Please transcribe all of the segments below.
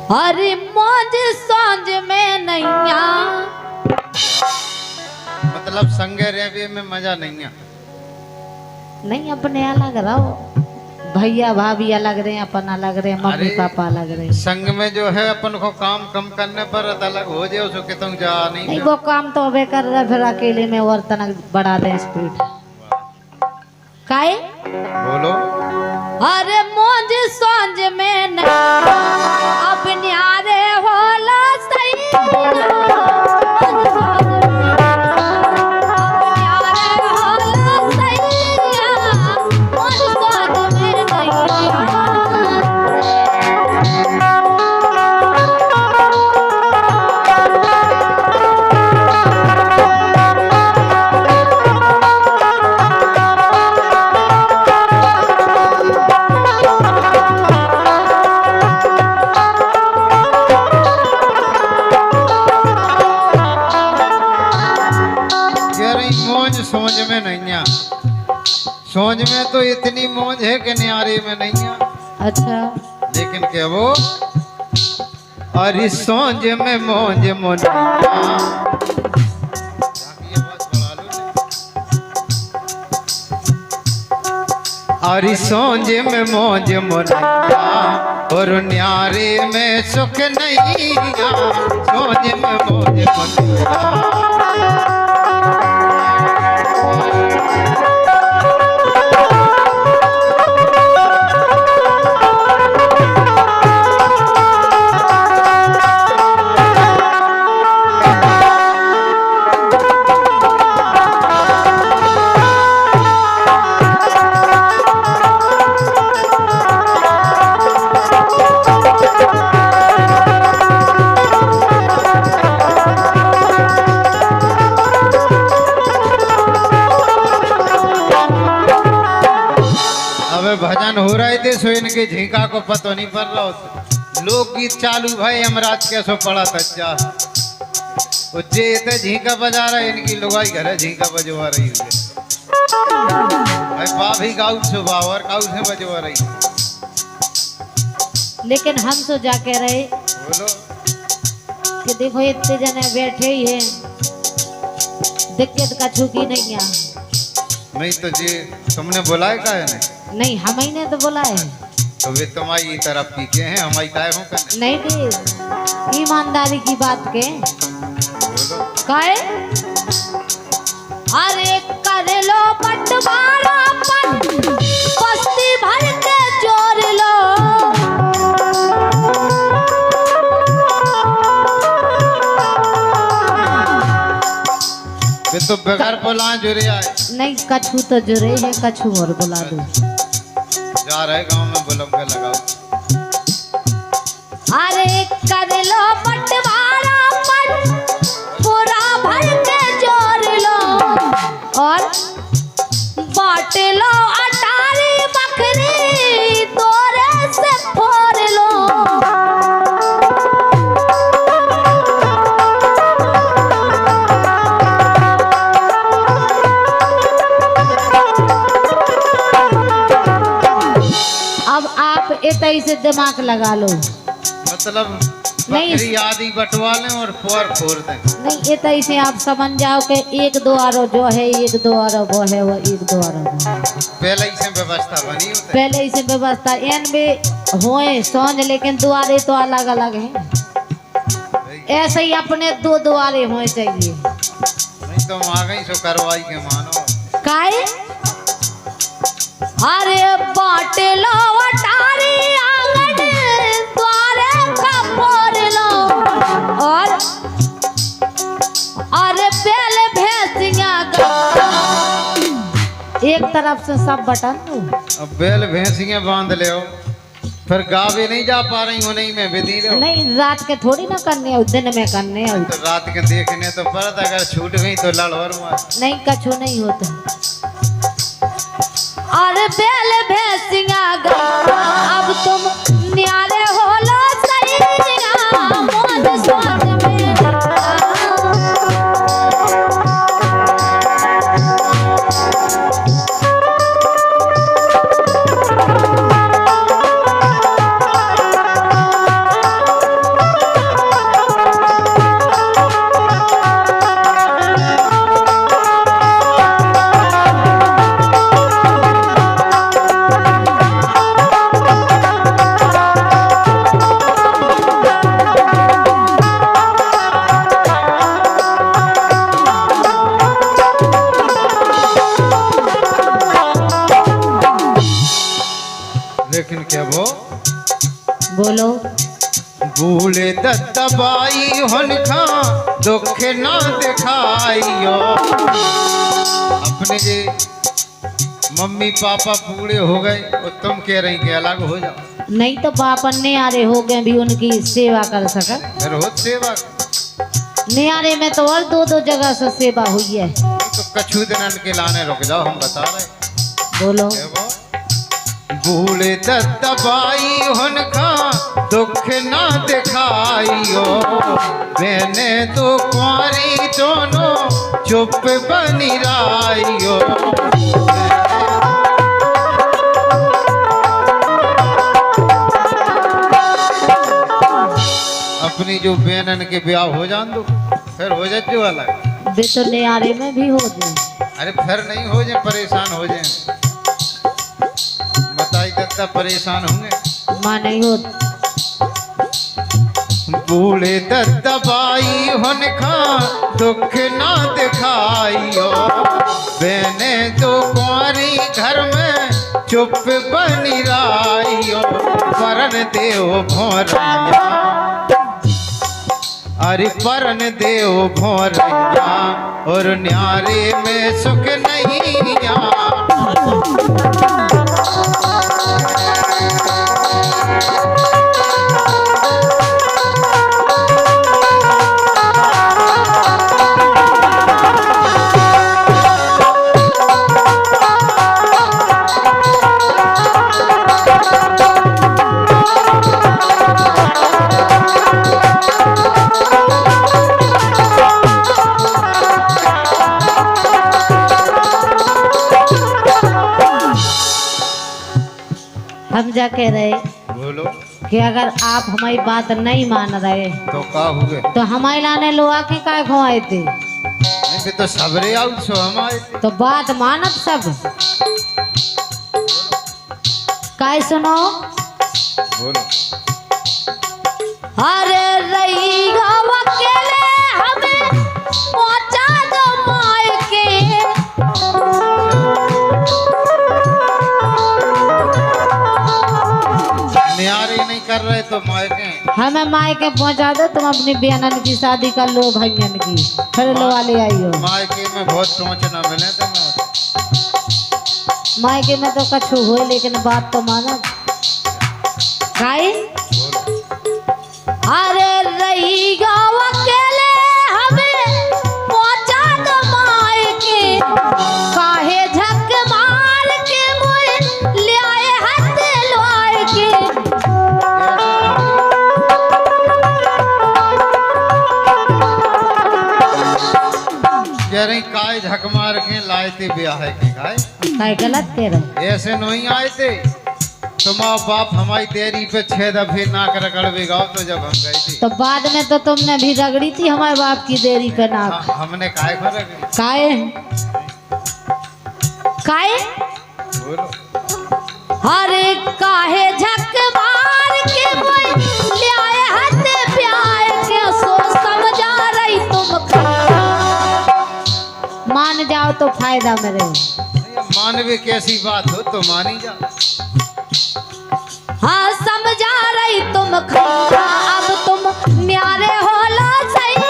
अरे मौज सांझ में नैया, मतलब संगे रहने में मजा नहीं है। नहीं अपने अलग रहो, भैया भाभी अलग रहे, अपन अलग रहे, मम्मी पापा अलग रहे। संग में जो है अपन को काम कम करने पर अलग हो जाए, उसको कितों जा नहीं वो काम तो अबे कर रहा, फिर अकेले में और तनक बढ़ा दे स्पीड काहे बोलो। अरे मौज सांझ में नैया, अब न्यारे होला सोच में नहीं है, सोच में तो इतनी मौज है कि न्यारे में नहीं है। अच्छा लेकिन क्या वो अरे सोच में मौज मोनिया, अरे सोच में मौज मोनिया और न्यारे में सुख नहीं, सोच में मौज मोनिया। भजन हो रहे थे सो इनके झींका को पता नहीं पड़ रहा होता। लोकगीत चालू भाई हमराज कैसो पड़ा था वो जे झींका बजा रहे, इनकी लुगाई घर है झींका बजवा रही है भाई। भाभी गाँव सुबह और गाँव से बजवा रही है। लेकिन हम तो जाके रहे बोलो कि देखो इतने जने बैठे ही हैं, दिक्कत का छुकी नहीं है। नहीं तो जी तुमने बुलाया का है? नहीं हमें ने तो बुलाए, तो वे तुम्हारी तरफ की के हैं, हमारी काय हो करने? नहीं दी ईमानदारी की बात के काहे? अरे कर लो बंटवारा बस्ती भर के जोड़ लो, वे तो बगैर बुला जुड़े आए। नहीं कछु तो जुड़े है, कछु और बुला दो। जा रहे गांव में बुलम के लगाओ। अरे कर लो बंटवारा पूरा भर के जोड़ लो और बांट लो अटारी बकरी तोरे से फोड़ लो। अब आप इतने से दिमाग लगा लो, मतलब बकरी आदि बटवा लें और फोड़ दें। नहीं इतने से आप समझ जाओ कि एक दो आरो जो है, एक दो आरो वो है, वो एक दो आरो पहले ही से व्यवस्था बनी होती, पहले ही से व्यवस्था इन में होए सोच, लेकिन द्वारे तो अलग अलग हैं। ऐसे ही अपने दो द्वारे होने चाहिए। नहीं तो आ गई सो करवाई के मानो काहे? अरे बांट लो अटारी आंगन द्वारे का फोड़ लो और अरे बैल भैंसिया एक तरफ से सब बटन दो। अब बैल भैंसियां बांध ले हो, फिर गावे नहीं जा पा रही हो, नहीं मैं विधि रहो। नहीं रात के थोड़ी ना करने हो, दिन में करने हो। तो रात के देखने तो पड़ता, अगर छूट गई तो लड़वर मार। नहीं कछु नहीं होता। और बैल भैंसिया अब तुम न्यारे हो लो सही मौज सांझ में। बोलो। भूले दत्तबाई हुनखा दुख ना दिखाइयो। अपने जे मम्मी पापा बूढ़े हो गए और तुम कह रही कि अलग हो जाओ। नहीं तो बाप न्यारे हो गए भी उनकी सेवा कर सके। फिर हो सेवा न्यारे में तो और दो दो जगह से सेवा हुई है। तो कछु दिन के लाने रुक जाओ, हम बता रहे। बोलो। भूले दत्तबाई हुनखा दुख ना दिखाइयो। मैंने तो कुंवारी दोनों चुप बनी राइयो। अपनी जो बहनन के ब्याह हो जान दो, फिर हो जाए जो अलग। वे तो न्यारे में भी हो जाए। अरे फिर नहीं हो जाए, परेशान हो जाए। बताई दत्ता परेशान होंगे। माँ नहीं हो। बूढ़े दत्तबाई हुनखा दुख ना दिखाइयो। बहने तो कुंवारी घर में चुप बनी राइयो। परन देव भोरैया, अरे परन देव भोरैया, और न्यारे में सुख नहीं आ। हम जा कह रहे बोलो कि अगर आप हमारी बात नहीं मान रहे तो का हुए? तो हमारे लाने लो आके काय खुआए थे। नहीं भी तो सबरे आउट सो हम आए थे। तो बात मानब सब। काय सुनो। बोलो। अरे रही गाँव अकेले हमें पहुंचा दो मायके। न्यारे नहीं कर रहे तो मायके हमें मायके पहुंचा दो। तुम अपनी बहनन की शादी कर लो, भैयन की, फिर लो वाले आइयो। मायके में बहुत सोच ना मिले तो मायके में तो कछु हो, लेकिन बात तो मानो। काय अरे रही गाँव अकेले हमें पहुंचा दो मायके। काहे झक मार के मुझे ले आए हाथ लुआए के। कह रही काय झक मार के लाए थे ब्याह के। काय गलत कह रहे। ऐसे नहीं आए थे। तुम बाप हमारी देरी पे 6 दफे नाक रगड़ बिगाओ तो जब हम गए थे। तो बाद में तो तुमने भी रगड़ी थी हमारे बाप की देरी पे नाक। हमने काय को रगड़ी? काय काय बोलो। अरे काहे झक मार के मुझे ले आए हाथ प्यार के। सोच समझा रही तुम। मान जाओ तो फायदा मेरे। मानवे कैसी बात हो तो मानी जा। हाँ समझा रही तुम। अब तुम न्यारे हो लो सही।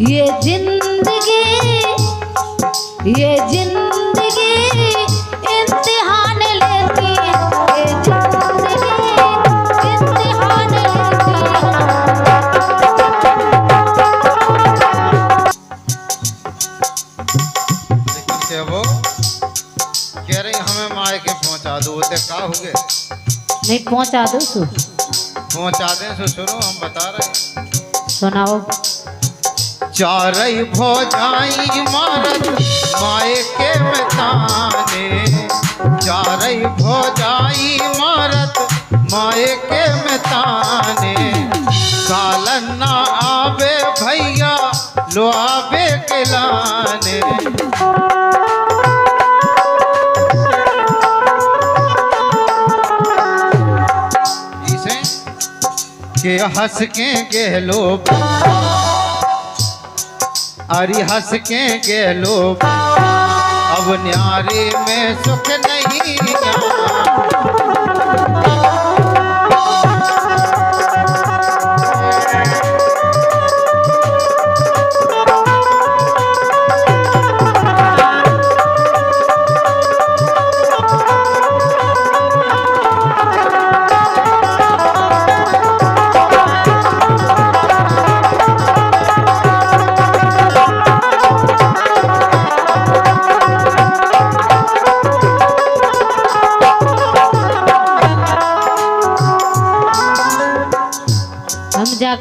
ये जिंदगी इम्तिहान लेती है। ये जिंदगी इम्तिहान लेती है। वो कह रही हमें मायके पहुंचा दो। वो का हो गए? नहीं पहुंचा दो सु। पहुंचा दें सो सुनो हम बता रहे। सुनाओ। चारई भौजाई मारत माए के में ताने, चारई भौजाई मारत माए के में ताने, सालन ना आवे भैया लो आवे के लाने। इसे के हंस के गेलो अरे हंस के गेलो अब न्यारे में सुख नहीं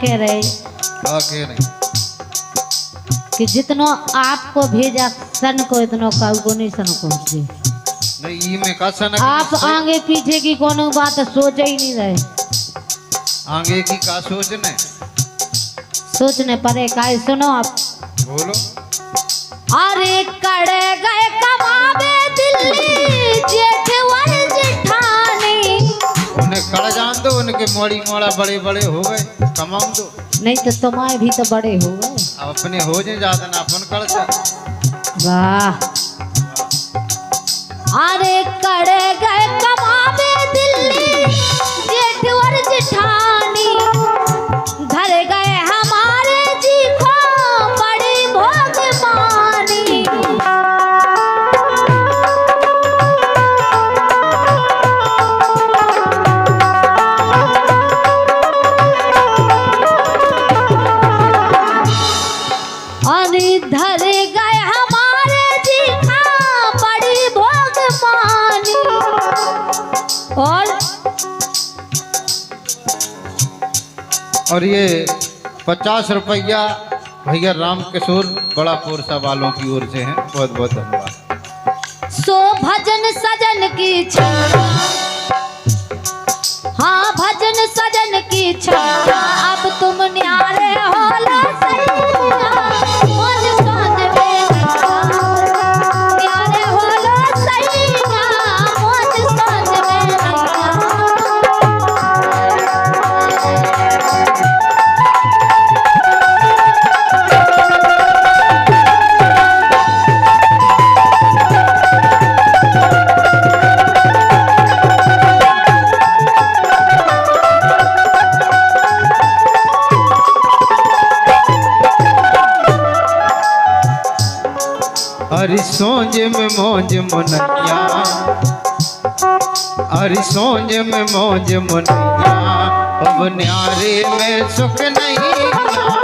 कह रहे कि जितनो आपको भेजा सन को इतनो काऊ नहीं सन को नहीं में का सन आप आगे पीछे की कोनो बात सोच ही नहीं रहे। आगे की का सोचने सोचने पड़े का सुनो आप बोलो। अरे कड़े गए कमावे दिल्ली जेठवर जेठानी, उन्हें कड़ जान दो, उनके मोड़ी मोड़ा बड़े बड़े हो गए कमाऊं दो। नहीं तो तुम्हारे भी तो बड़े हो गए। अब अपने हो जाए ज्यादा ना अपन कर से। वाह। अरे कड़े गए कमावे दिल्ली जेठवर जेठानी, धर गए हमारे जी को बड़ी भोगमानी। धर गए हमारे जी का बड़ी भोगमानी। और ये 50 रुपया भैया राम किशोर बड़ा पोरसा वालों की ओर से हैं, बहुत बहुत धन्यवाद। सो भजन सजन की छा, हाँ भजन सजन की छा, अब तुम न्यारे हो लो सैया, मुझ सोच में न्यारे हो लो सैया, मुझ सोच में अरे सोंज में मौज मुनैया, अरे सोंज में मौज मुनैया, अब न्यारे में सुख नहीं।